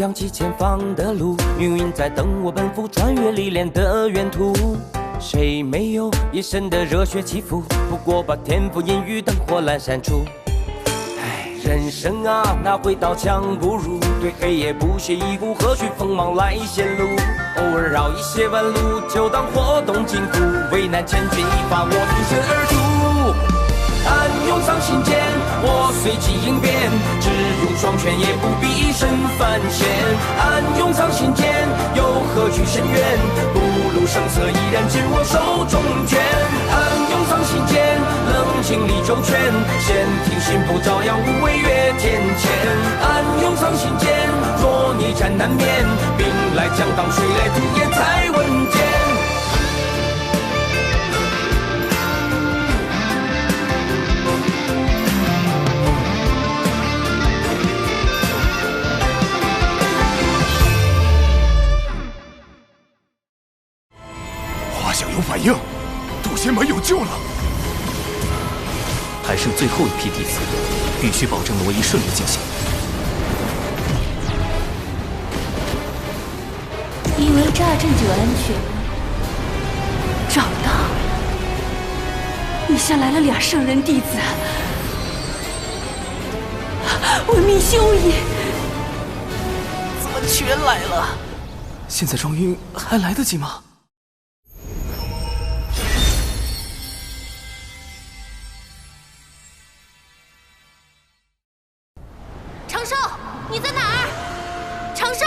扬起前方的路，命运在等我奔赴，穿越历练的远途。谁没有一身的热血起伏？不过把天赋阴雨灯火阑珊处。人生啊，哪会刀枪不入？对黑夜不屑一顾，何须锋芒来显露？偶尔绕一些弯路，就当活动筋骨。危难千钧一发，我挺身而出。暗涌藏心间，我随机应变，只用双拳也不必一身凡险。暗涌藏心间，又何惧深渊？不露声色，依然紧握手中拳。暗涌藏心间，冷静理周全，先听心不照耀，无畏越天堑。暗涌藏心间，若逆战难免，兵来将挡，水来土掩才稳健。画像有反应，渡仙门有救了。还剩最后一批弟子，必须保证挪移顺利进行。以为这儿阵就安全了，找到！你下来了俩圣人弟子，闻名修也。怎么全来了？现在装晕还来得及吗？长寿，你在哪儿？长寿！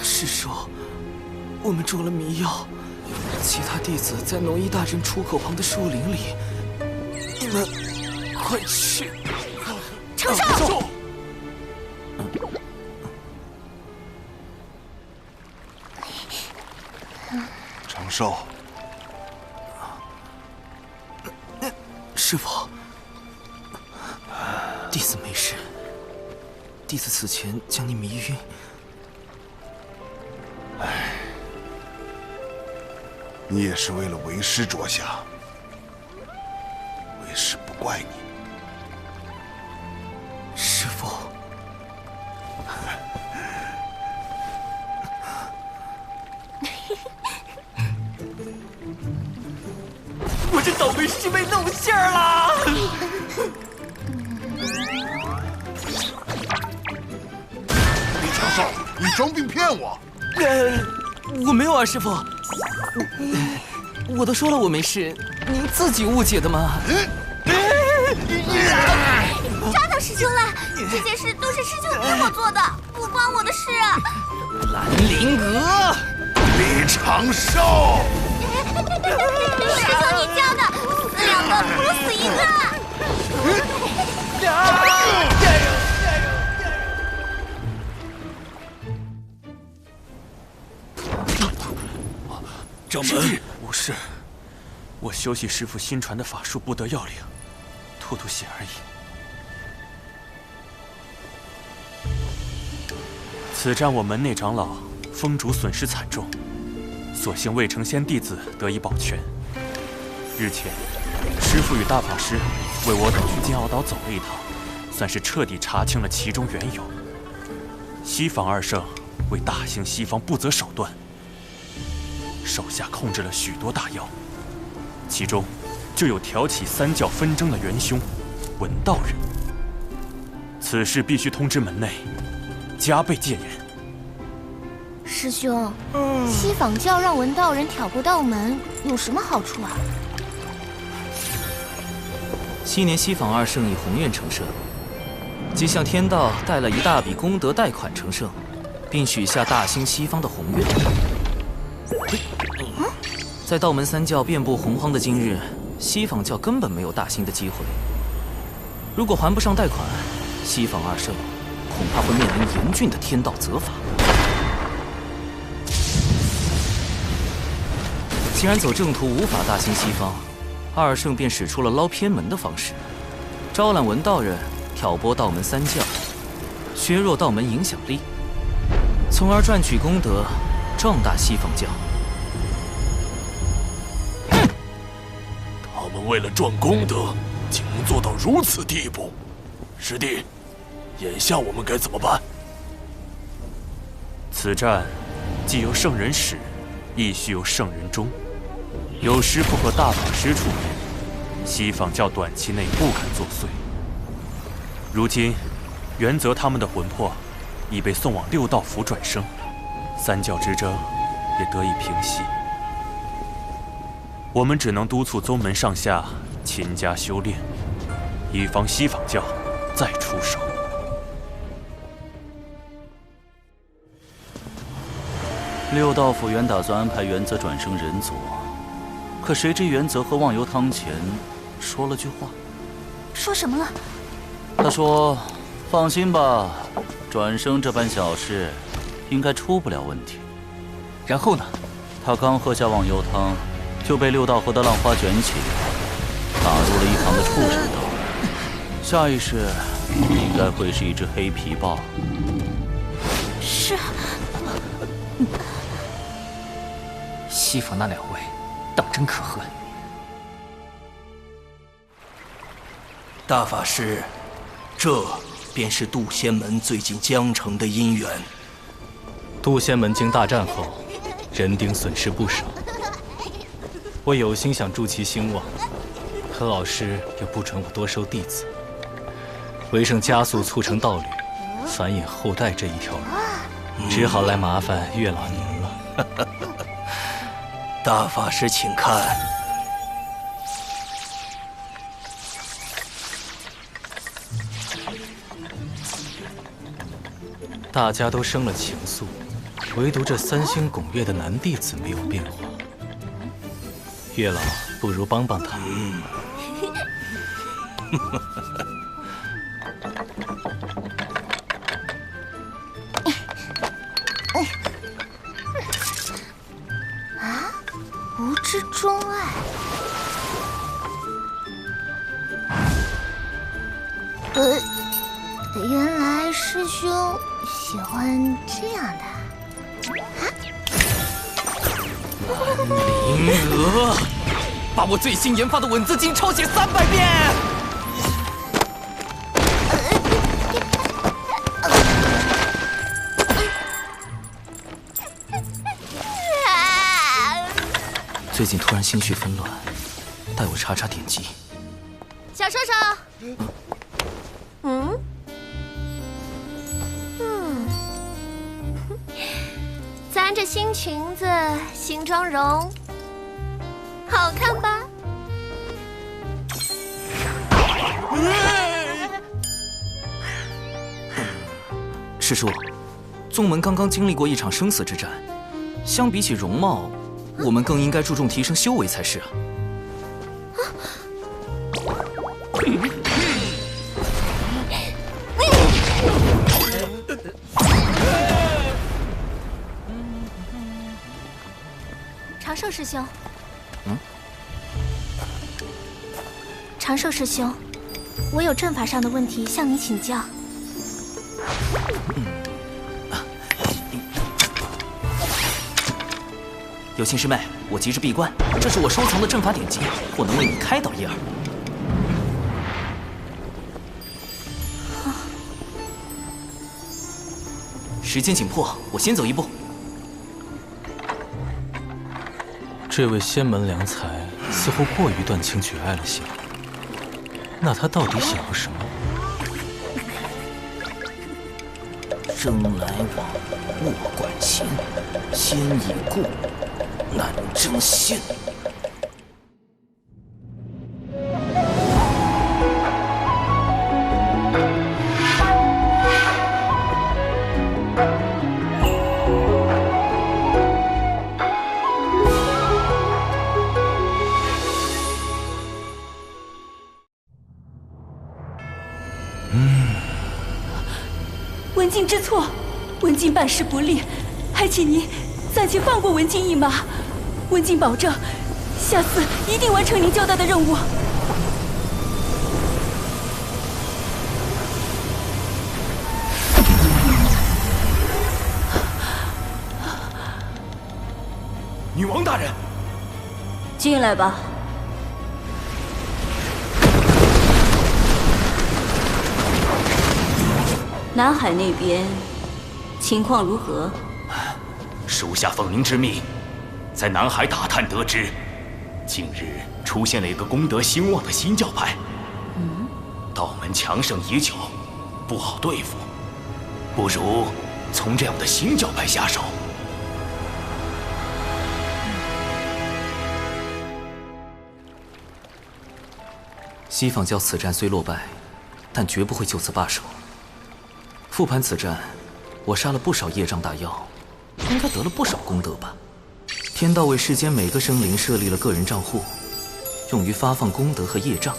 师叔，我们中了迷药，其他弟子在挪移大阵出口旁的树林里，你们快去！长寿！长寿，师父，弟子没事。弟子此前将你迷晕。你也是为了为师着想，为师不怪你。师父，我这倒霉师妹露馅儿了！李长寿，你装病骗我！我没有啊，师父。我都说了我没事，您自己误解的嘛。抓到师兄了！这件事都是师兄逼我做的，不关我的事。兰陵娥，李长寿，师兄你教的，死两个不如死一个。掌门，无事，我修习师父新传的法术，不得要领，吐吐血而已。此战我门内长老风主损失惨重，所幸未成仙弟子得以保全。日前，师父与大法师为我等去金鳌岛走了一趟，算是彻底查清了其中缘由。西方二圣为大兴西方不择手段。手下控制了许多大妖，其中就有挑起三教纷争的元凶文道人。此事必须通知门内，加倍戒严。师兄，西坊教让文道人挑拨道门，有什么好处啊？昔年西坊二圣以宏愿成圣，即向天道贷了一大笔功德贷款成圣，并许下大兴西方的宏愿。在道门三教遍布洪荒的今日，西坊教根本没有大兴的机会。如果还不上贷款，西坊二圣恐怕会面临严峻的天道责罚。既然走正途无法大兴西方，二圣便使出了捞偏门的方式，招揽文道人，挑拨道门三教，削弱道门影响力，从而赚取功德，壮大西方教。他们们为了赚功德，竟能做到如此地步。师弟，眼下我们该怎么办？此战既有圣人始，亦须有圣人终。有师傅和大法师出面，西方教短期内不敢作祟。如今，元泽他们的魂魄已被送往六道府转生，三教之争也得以平息。我们只能督促宗门上下勤加修炼，以防西方教再出手。六道府原打算安排元泽转生人族，可谁知元泽和忘忧汤前说了句话。说什么了？他说：“放心吧，转生这般小事，应该出不了问题。”然后呢？他刚喝下忘忧汤，就被六道河的浪花卷起，打入了一旁的畜生道。下一世应该会是一只黑皮豹。是。西方那2位，当真可恨。大法师，这便是渡仙门最近江城的因缘。渡仙门经大战后，人丁损失不少。我有心想助其兴旺，可老师又不准我多收弟子，为省加速促成道侣、繁衍后代这一条路，只好来麻烦月老您了。大法师，请看。大家都生了情愫，唯独这3星拱月的男弟子没有变化。月老，不如帮帮他。无知钟爱，原来师兄喜欢这样的。灵娥，把我最新研发的吻字经抄写300遍。最近突然心绪纷乱，带我查查典籍。小兽兽，咱这新裙子、新妆容，好看吧？师叔，宗门刚刚经历过一场生死之战，相比起容貌，我们更应该注重提升修为才是啊！长寿师兄，长寿师兄，我有阵法上的问题向你请教。有心师妹，我急着闭关，这是我收藏的阵法典籍，或能为你开导一二。时间紧迫，我先走一步。这位仙门良才似乎过于断情绝爱了些，那他到底想要什么？生来往，莫管情，先已故，难争先。文静知错，文静办事不力，还请您暂且放过文静一马。文静保证，下次一定完成您交代的任务。女王大人，进来吧。南海那边情况如何？属下奉您之命，在南海打探得知，近日出现了一个功德兴旺的新教派。道门强盛已久，不好对付，不如从这样的新教派下手。西方教此战虽落败，但绝不会就此罢手。复盘此战，我杀了不少业障大妖，应该得了不少功德吧？天道为世间每个生灵设立了个人账户，用于发放功德和业障。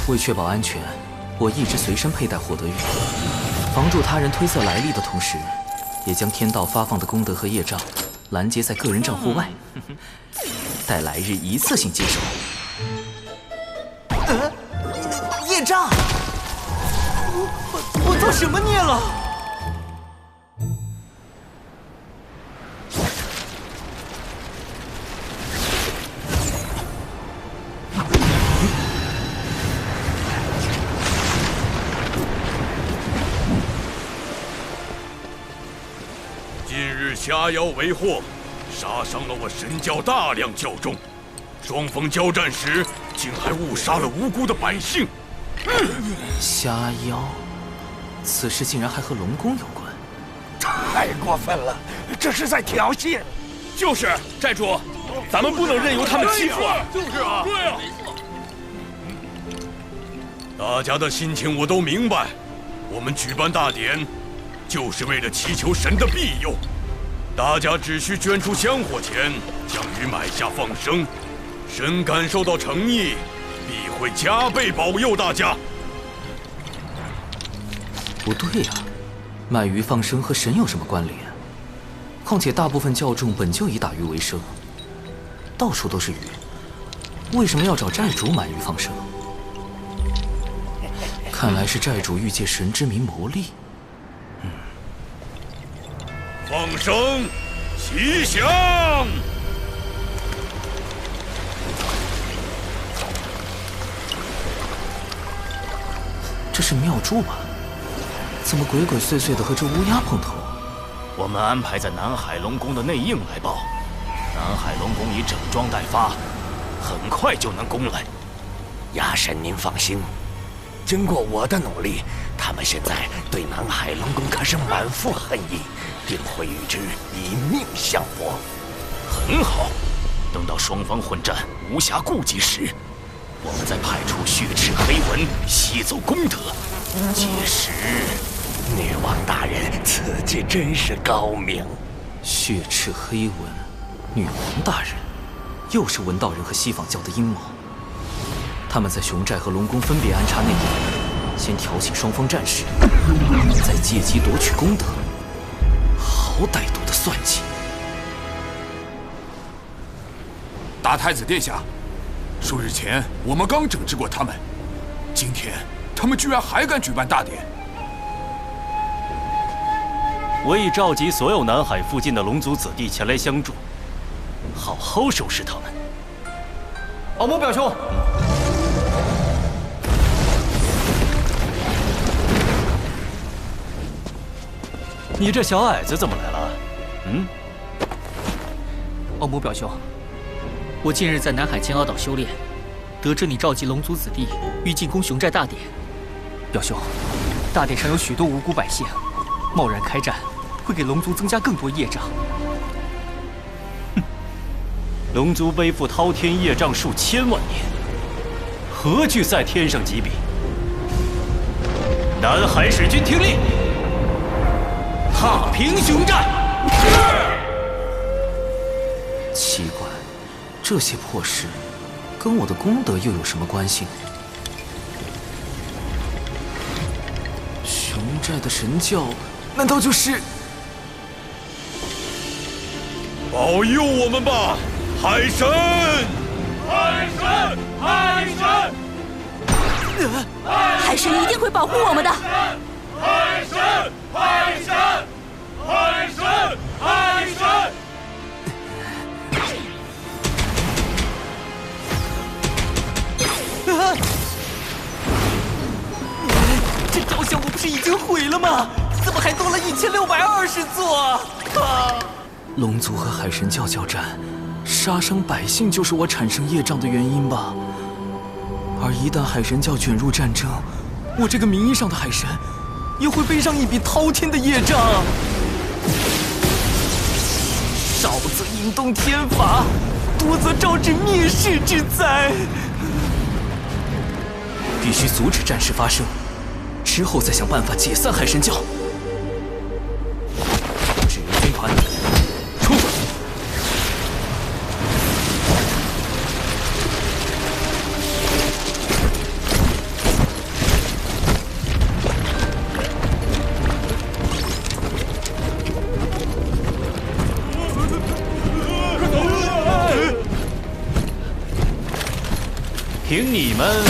为确保安全，我一直随身佩戴获得玉，防助他人推测来历的同时，也将天道发放的功德和业障拦截在个人账户外，待来日一次性接手。业障！我造什么孽了？近日虾妖为祸，杀伤了我神教大量教众，双方交战时竟还误杀了无辜的百姓。虾妖，此事竟然还和龙宫有关，太过分了，这是在挑衅。就是寨主，咱们不能任由他们欺负啊！就是啊，对啊。大家的心情我都明白，我们举办大典，就是为了祈求神的庇佑。大家只需捐出香火钱，将鱼买下放生，神感受到诚意，必会加倍保佑大家。不对呀，卖鱼放生和神有什么关联？况且大部分教众本就以打鱼为生，到处都是鱼，为什么要找寨主买鱼放生？看来是寨主欲借神之名谋利。放生，吉祥！这是妙珠吧？怎么鬼鬼祟祟的和这乌鸦碰头？我们安排在南海龙宫的内应来报，南海龙宫已整装待发，很快就能攻来。鸦神，您放心，经过我的努力，他们现在对南海龙宫可是满腹恨意，定会与之以命相搏。很好，等到双方混战无暇顾及时，我们再派出血赤黑纹吸走功德。届时，女王大人此计真是高明。血赤黑纹，女王大人，又是文道人和西方教的阴谋。他们在熊寨和龙宫分别安插内应，先挑起双方战事，再借机夺取功德，好歹毒的算计！大太子殿下，数日前我们刚整治过他们，今天他们居然还敢举办大典。我已召集所有南海附近的龙族子弟前来相助，好好收拾他们。敖某表兄，你这小矮子怎么来了？敖某表兄，我近日在南海金鳌岛修炼，得知你召集龙族子弟欲进攻熊寨大典。表兄，大典上有许多无辜百姓，贸然开战会给龙族增加更多业障。龙族背负滔天业障数千万年，何惧在天上几笔？南海使君听令，踏平熊寨！奇怪，这些破事跟我的功德又有什么关系呢？熊寨的神教难道就是保佑我们吧，海神！海神！海神！海神一定会保护我们的。海神！海神！海神！海神！不是已经毁了吗？怎么还多了1620座啊！龙族和海神教交战，杀伤百姓就是我产生业障的原因吧？而一旦海神教卷入战争，我这个名义上的海神，也会背上一笔滔天的业障。少则引动天罚，多则招致灭世之灾。必须阻止战事发生，之后再想办法解散海神教。指挥军团出发。凭你们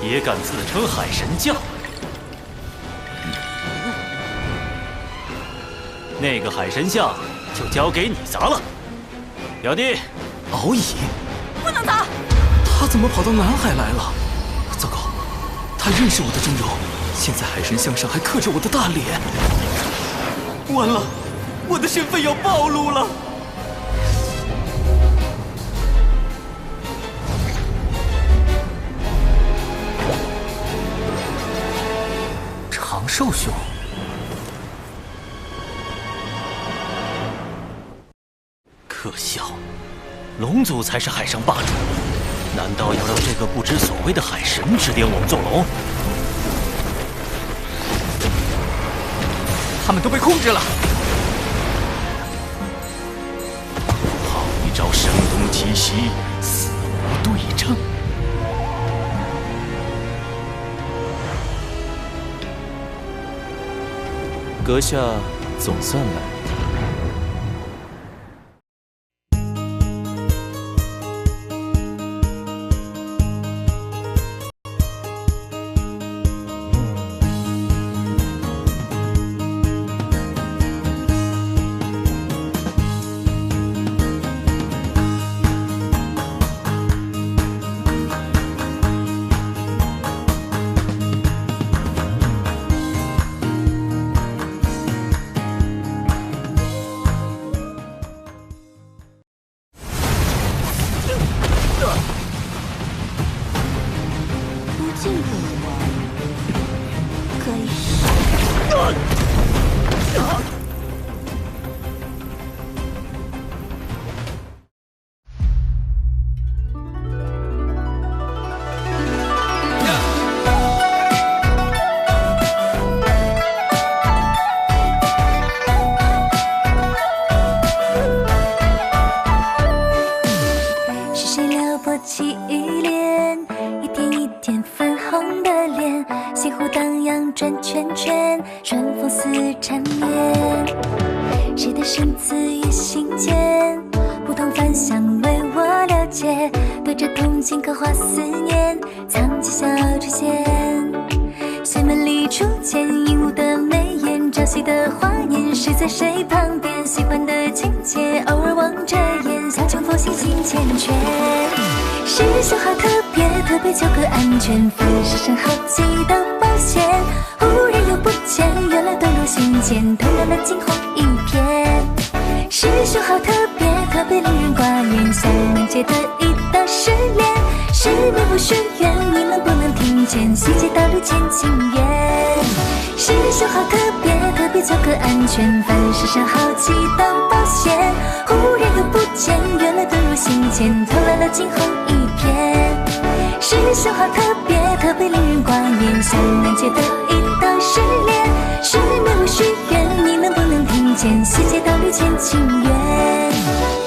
也敢自称海神教？那个海神像就交给你砸了。表弟，敖乙，不能砸！他怎么跑到南海来了？糟糕，他认识我的真容，现在海神像上还刻着我的大脸。完了，我的身份要暴露了。长寿兄，可笑，龙族才是海上霸主，难道要让这个不知所谓的海神指点我们做龙？他们都被控制了。好一招声东击西，死无对证。阁下总算来了。世界道路见情缘。